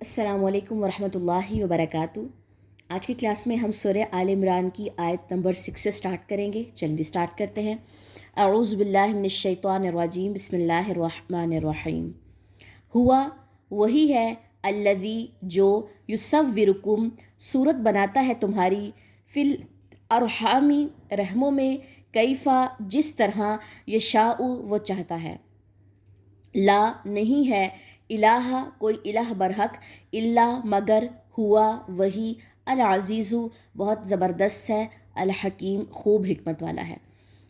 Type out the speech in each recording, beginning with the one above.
السلام علیکم ورحمۃ اللہ وبرکاتہ۔ آج کی کلاس میں ہم سورہ آل عمران کی آیت نمبر 6 سے سٹارٹ کریں گے۔ چلیے سٹارٹ کرتے ہیں۔ اعوذ باللہ من الشیطان الرجیم، بسم اللہ الرحمن الرحیم۔ ہوا وہی ہے، الذی جو، یصورکم صورت بناتا ہے تمہاری، فی الارحام رحموں میں، کیفا جس طرح، یشاء وہ چاہتا ہے۔ لا نہیں ہے، الہ کوئی الہ برحق، الا مگر، ہوا وہی، العزیز بہت زبردست ہے، الحکیم خوب حکمت والا ہے۔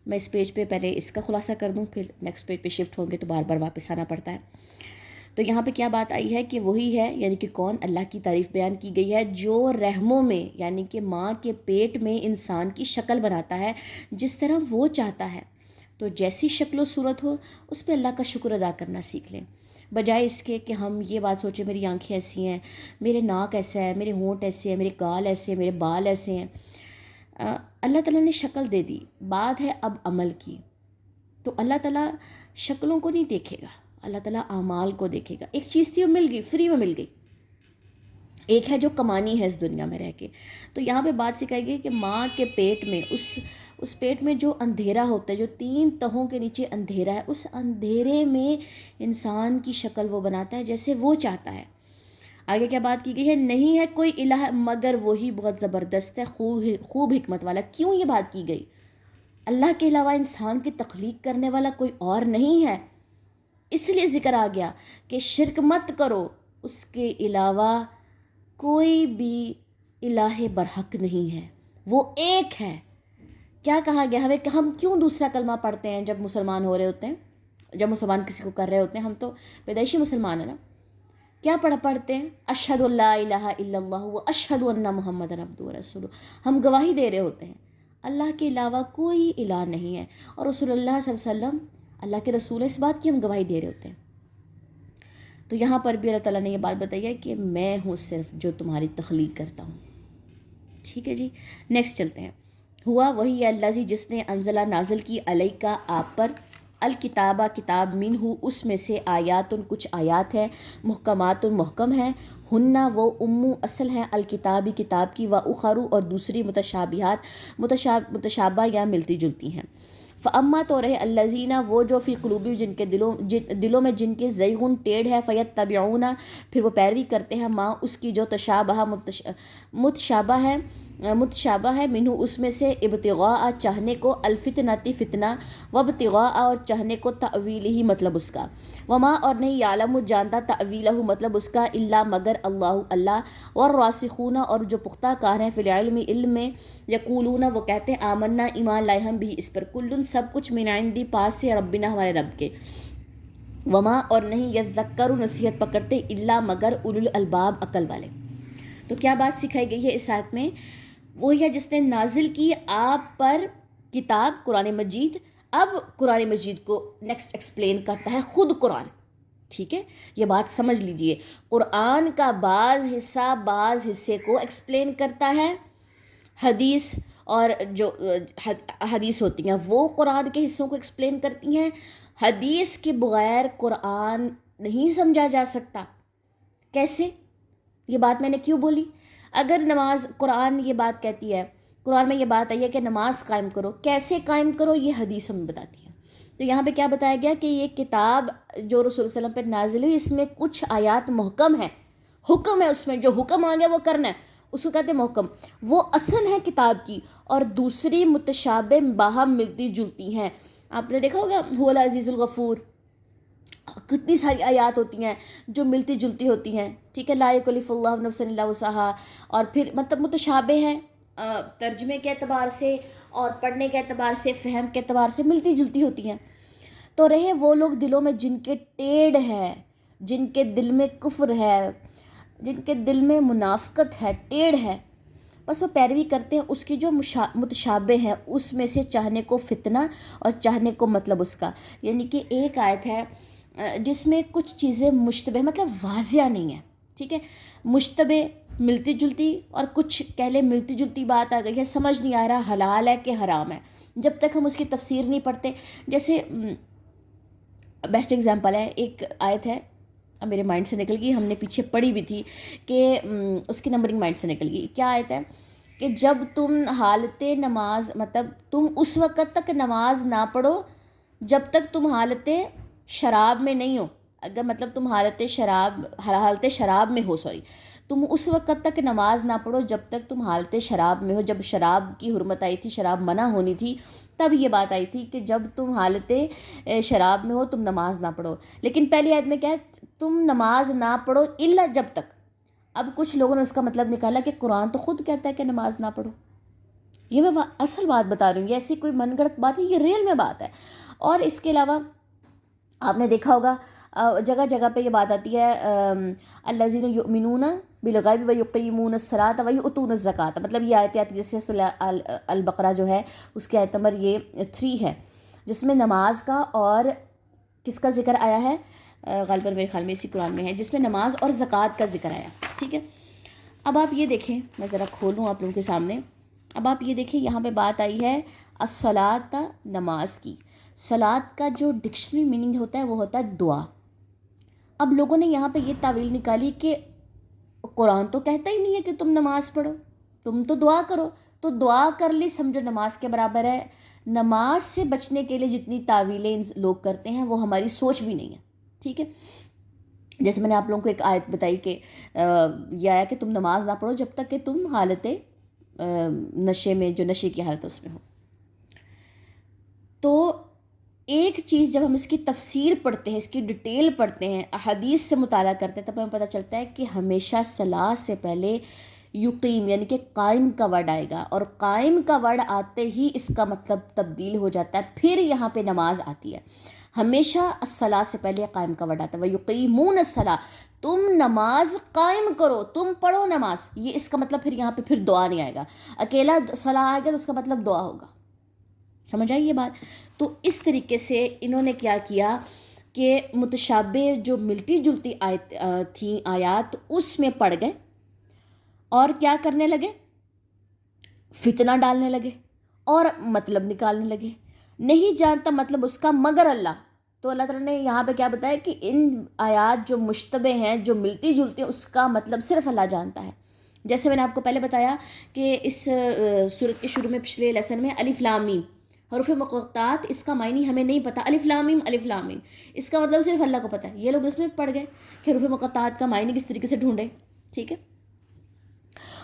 میں اس پیج پہ پہلے اس کا خلاصہ کر دوں، پھر نیکسٹ پیج پہ شفٹ ہوں گے تو بار بار واپس آنا پڑتا ہے۔ تو یہاں پہ کیا بات آئی ہے کہ وہی ہے، یعنی کہ کون، اللہ کی تعریف بیان کی گئی ہے جو رحموں میں یعنی کہ ماں کے پیٹ میں انسان کی شکل بناتا ہے جس طرح وہ چاہتا ہے۔ تو جیسی شکل و صورت ہو اس پہ اللہ کا شکر ادا کرنا سیکھ لیں، بجائے اس کے کہ ہم یہ بات سوچیں میری آنکھیں ایسی ہیں، میرے ناک ایسا ہے، میرے ہونٹ ایسے ہیں، میرے گال ایسے ہیں، میرے بال ایسے ہیں۔ اللہ تعالیٰ نے شکل دے دی، بات ہے اب عمل کی۔ تو اللہ تعالیٰ شکلوں کو نہیں دیکھے گا، اللہ تعالیٰ اعمال کو دیکھے گا۔ ایک چیز تھی وہ مل گئی، فری میں مل گئی، ایک ہے جو کمانی ہے اس دنیا میں رہ کے۔ تو یہاں پہ بات سکھائی گئی کہ ماں کے پیٹ میں، اس پیٹ میں جو اندھیرا ہوتا ہے، جو 3 تہوں کے نیچے اندھیرا ہے، اس اندھیرے میں انسان کی شکل وہ بناتا ہے جیسے وہ چاہتا ہے۔ آگے کیا بات کی گئی ہے، نہیں ہے کوئی الہ مگر وہی بہت زبردست ہے، خوب حکمت والا۔ کیوں یہ بات کی گئی؟ اللہ کے علاوہ انسان کی تخلیق کرنے والا کوئی اور نہیں ہے، اس لیے ذکر آ گیا کہ شرک مت کرو، اس کے علاوہ کوئی بھی الہ برحق نہیں ہے، وہ ایک ہے۔ کیا کہا گیا ہمیں کہ ہم کیوں دوسرا کلمہ پڑھتے ہیں جب مسلمان ہو رہے ہوتے ہیں، جب مسلمان کسی کو کر رہے ہوتے ہیں؟ ہم تو پیدائشی مسلمان ہیں نا۔ کیا پڑھتے ہیں؟ اشہد اللہ الہ الا اللہ و اشہد ان محمد عبدہ و رسولہ۔ ہم گواہی دے رہے ہوتے ہیں اللہ کے علاوہ کوئی الہ نہیں ہے، اور رسول اللہ صلی اللہ علیہ وسلم اللہ کے رسول ہیں، اس بات کی ہم گواہی دے رہے ہوتے ہیں۔ تو یہاں پر بھی اللہ تعالیٰ نے یہ بات بتائی ہے کہ میں ہوں صرف جو تمہاری تخلیق کرتا ہوں۔ ٹھیک ہے جی، نیکسٹ چلتے ہیں۔ ہوا وہی ہے، الذی جس نے، انزلہ نازل کی، علیکا آپ پر، الکتابہ کتاب، منہ اس میں سے، آیاتن کچھ آیات ہیں، محکمات محکم ہیں، ہنہ وہ اصل ہیں، الکتابی کتاب کی، و اخرو اور دوسری، متشابہات متشابہ یا ملتی جلتی ہیں۔ فاما تو رہے، الذین وہ جو، فی قلوبہم جن کے دلوں میں جن کے، زیغن ٹیڑھ ہے، فیتبعون پھر وہ پیروی کرتے ہیں، ماں اس کی جو، تشابہ متشابہ ہے، منہ اس میں سے، ابتغاء چاہنے کو، الفتنتی فتنہ، وابتغاء اور چاہنے کو، تأویلہ مطلب اس کا، وما اور نہیں، یعلم جانتا، تأویلہ مطلب اس کا، الا مگر، اللہ اللہ، والراسخون اور جو پختہ کار ہیں، فی العلم علم میں، یقولون وہ کہتے ہیں، آمنا ایمان لائے ہم بھی اس پر، کلن سب کچھ، من عندی پاس سے، ربنا ہمارے رب کے، وما اور نہیں، یذکر نصیحت پکڑتے، الا مگر، اولو الالباب عقل والے۔ تو کیا بات سکھائی گئی ہے اس آیت میں؟ وہی ہے جس نے نازل کی آپ پر کتاب، قرآن مجید۔ اب قرآن مجید کو نیکسٹ ایکسپلین کرتا ہے خود قرآن۔ ٹھیک ہے، یہ بات سمجھ لیجئے، قرآن کا بعض حصے کو ایکسپلین کرتا ہے حدیث، اور جو حدیث ہوتی ہیں وہ قرآن کے حصوں کو ایکسپلین کرتی ہیں۔ حدیث کے بغیر قرآن نہیں سمجھا جا سکتا۔ کیسے؟ یہ بات میں نے کیوں بولی؟ اگر نماز، قرآن یہ بات کہتی ہے، قرآن میں یہ بات آئی ہے کہ نماز قائم کرو، کیسے قائم کرو یہ حدیث ہمیں بتاتی ہے۔ تو یہاں پہ کیا بتایا گیا کہ یہ کتاب جو رسول صلی اللہ علیہ وسلم پر نازل ہوئی، اس میں کچھ آیات محکم ہیں، حکم ہے اس میں، جو حکم آ گیا وہ کرنا ہے، اس کو کہتے ہیں محکم، وہ اصل ہے کتاب کی، اور دوسری متشابہ باہم ملتی جلتی ہیں۔ آپ نے دیکھا ہوگا هو العزیز الغفور، کتنی ساری آیات ہوتی ہیں جو ملتی جلتی ہوتی ہیں۔ ٹھیک ہے، لا یکلف اللہ نفسا الا وسعها، اور پھر مطلب متشابہ ہیں ترجمے کے اعتبار سے، اور پڑھنے کے اعتبار سے، فہم کے اعتبار سے ملتی جلتی ہوتی ہیں۔ تو رہے وہ لوگ دلوں میں جن کے ٹیڑھ ہے، جن کے دل میں کفر ہے، جن کے دل میں منافقت ہے، ٹیڑھ ہے، بس وہ پیروی کرتے ہیں اس کی جو متشابہ ہیں، اس میں سے چاہنے کو فتنہ، اور چاہنے کو مطلب اس کا، یعنی کہ ایک آیت ہے جس میں کچھ چیزیں مشتبہ مطلب واضح نہیں ہے، ٹھیک ہے، مشتبہ ملتی جلتی، اور کچھ کہہ لیں ملتی جلتی بات آ گئی ہے، سمجھ نہیں آ رہا حلال ہے کہ حرام ہے، جب تک ہم اس کی تفسیر نہیں پڑھتے۔ جیسے بیسٹ ایگزامپل ہے، ایک آیت ہے اب میرے مائنڈ سے نکل گئی، ہم نے پیچھے پڑھی بھی تھی کہ اس کی نمبرنگ مائنڈ سے نکل گئی. کیا آیت ہے کہ جب تم حالت نماز، مطلب تم اس وقت تک نماز نہ پڑھو جب تک تم حالت شراب میں نہیں ہو. اگر مطلب تم حالت شراب میں ہو، تم اس وقت تک نماز نہ پڑھو جب تک تم حالت شراب میں ہو. جب شراب کی حرمت آئی تھی، شراب منع ہونی تھی، تب یہ بات آئی تھی کہ جب تم حالت شراب میں ہو تم نماز نہ پڑھو. لیکن پہلی آیت میں کیا ہے؟ تم نماز نہ پڑھو الا جب تک. اب کچھ لوگوں نے اس کا مطلب نکالا کہ قرآن تو خود کہتا ہے کہ نماز نہ پڑھو. یہ میں اصل بات بتا رہی ہوں، یہ ایسی کوئی من گڑت بات نہیں، یہ ریل میں بات ہے. اور اس کے علاوہ آپ نے دیکھا ہوگا جگہ جگہ پہ یہ بات آتی ہے الذین یؤمنون بالغیب ویقیمون الصلاۃ ویؤتون الزکوٰۃ. مطلب یہ آیت آتی ہے جیسے سورہ البقرہ جو ہے اس کی آیت نمبر یہ 3 ہے، جس میں نماز کا اور کس کا ذکر آیا ہے؟ غالباً میرے خیال میں اسی قرآن میں ہے جس میں نماز اور زکوٰۃ کا ذکر آیا. ٹھیک ہے، اب آپ یہ دیکھیں، میں ذرا کھولوں آپ لوگوں کے سامنے. اب آپ یہ دیکھیں یہاں پہ بات آئی ہے الصلاۃ، نماز کی. صلاۃ کا جو ڈکشنری میننگ ہوتا ہے وہ ہوتا ہے دعا. اب لوگوں نے یہاں پہ یہ تعویل نکالی کہ قرآن تو کہتا ہی نہیں ہے کہ تم نماز پڑھو، تم تو دعا کرو. تو دعا کر لی سمجھو نماز کے برابر ہے. نماز سے بچنے کے لیے جتنی تعویلیں لوگ کرتے ہیں وہ ہماری سوچ بھی نہیں ہے. ٹھیک ہے، جیسے میں نے آپ لوگوں کو ایک آیت بتائی کہ یہ آیا کہ تم نماز نہ پڑھو جب تک کہ تم حالت نشے میں، جو نشے کی حالت اس میں ہو. تو ایک چیز جب ہم اس کی تفسیر پڑھتے ہیں، اس کی ڈیٹیل پڑھتے ہیں، احادیث سے مطالعہ کرتے ہیں، تب ہمیں پتہ چلتا ہے کہ ہمیشہ صلاح سے پہلے یقیم یعنی کہ قائم کا ورڈ آئے گا، اور قائم کا ورڈ آتے ہی اس کا مطلب تبدیل ہو جاتا ہے. پھر یہاں پہ نماز آتی ہے. ہمیشہ الصلاح سے پہلے قائم کا ورڈ آتا ہے. وَيُقِيمُونَ الصَّلَاةَ، تم نماز قائم کرو، تم پڑھو نماز. یہ اس کا مطلب پھر یہاں پہ پھر دعا نہیں آئے گا. اکیلا صلاح آئے گا تو اس کا مطلب دعا ہوگا. سمجھ آئی یہ بات؟ تو اس طریقے سے انہوں نے کیا کیا کہ متشابہ جو ملتی جلتی آیت تھیں آیات، اس میں پڑ گئے اور کیا کرنے لگے؟ فتنہ ڈالنے لگے اور مطلب نکالنے لگے. نہیں جانتا مطلب اس کا مگر اللہ. تو اللہ تعالیٰ نے یہاں پہ کیا بتایا کہ ان آیات جو مشتبہ ہیں، جو ملتی جلتی ہیں، اس کا مطلب صرف اللہ جانتا ہے. جیسے میں نے آپ کو پہلے بتایا کہ اس سورت کے شروع میں پچھلے لیسن میں الف لام میم حروف مقطعات، اس کا معنی ہمیں نہیں پتہ. الف لام میم، الف لام میم، اس کا مطلب صرف اللہ کو پتہ ہے. یہ لوگ اس میں پڑ گئے کہ حروف مقطعات کا معنی کس طریقے سے ڈھونڈے. ٹھیک ہے،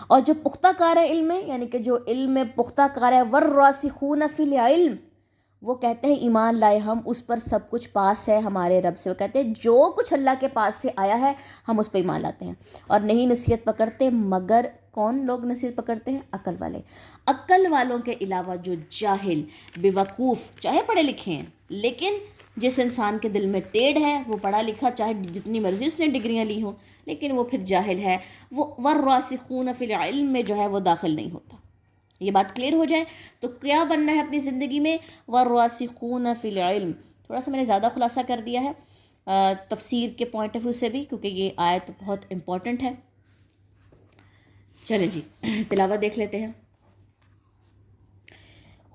اور جو پختہ کار علم ہے، یعنی کہ جو علم میں پختہ کار ہے، والراسخون فی العلم، وہ کہتے ہیں ایمان لائے ہم اس پر، سب کچھ پاس ہے ہمارے رب سے. وہ کہتے ہیں جو کچھ اللہ کے پاس سے آیا ہے ہم اس پہ ایمان لاتے ہیں، اور نہیں نصیحت پکڑتے مگر کون لوگ نصیحت پکڑتے ہیں؟ عقل والے. عقل والوں کے علاوہ جو جاہل، بیوقوف، چاہے پڑھے لکھے ہیں لیکن جس انسان کے دل میں ٹیڑھ ہے، وہ پڑھا لکھا چاہے جتنی مرضی اس نے ڈگریاں لی ہوں لیکن وہ پھر جاہل ہے، وہ والراسخون فی العلم میں جو ہے وہ داخل نہیں ہوتا. یہ بات کلیئر ہو جائے تو کیا بننا ہے اپنی زندگی میں؟ والراسخون فی العلم. تھوڑا سا میں نے زیادہ خلاصہ کر دیا ہے تفسیر کے پوائنٹ آف ویو سے بھی، کیونکہ یہ آیت بہت امپورٹنٹ ہے. چلیں جی تلاوت دیکھ لیتے ہیں.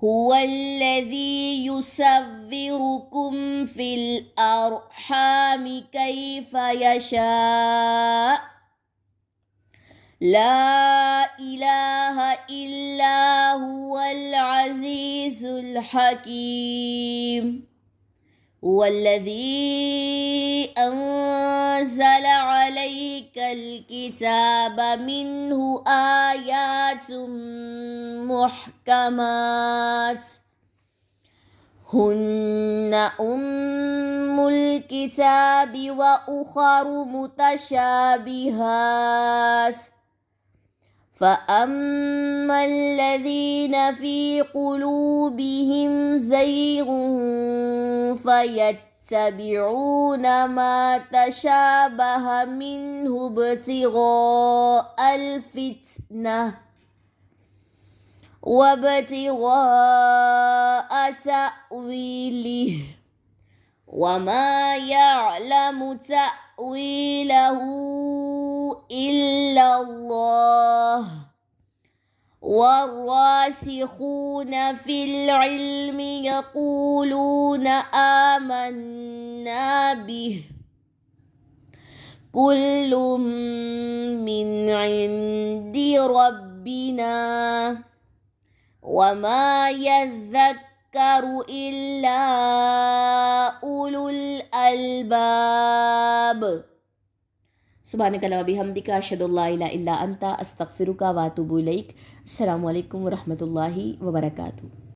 هو الذی یصورکم فی الارحام کیف یشاء لا الہ الا هو العزیز الحکیم. والذی انزل علیک الکتاب منہ آیات محکمات ہن ام الکتاب واخر متشابہات فَأَمَّا الَّذِينَ فِي قُلُوبِهِمْ زَيْغٌ فَيَتَّبِعُونَ مَا تَشَابَهَ مِنْهُ ابْتِغَاءَ الْفِتْنَةِ وَابْتِغَاءَ تَأْوِيلِهِ وَمَا يَعْلَمُ تَأْوِيلَهُ إِلَّا اللَّهُ وَالرَّاسِخُونَ فِي الْعِلْمِ يَقُولُونَ آمَنَّا بِهِ كل من عند ربنا وما يذكر إلا أولو الألباب. سبحانك اللهم وبحمدك أشهد أن لا إله إلا أنت أستغفرك وأتوب إليك. السلام علیکم ورحمۃ اللہ وبرکاتہ.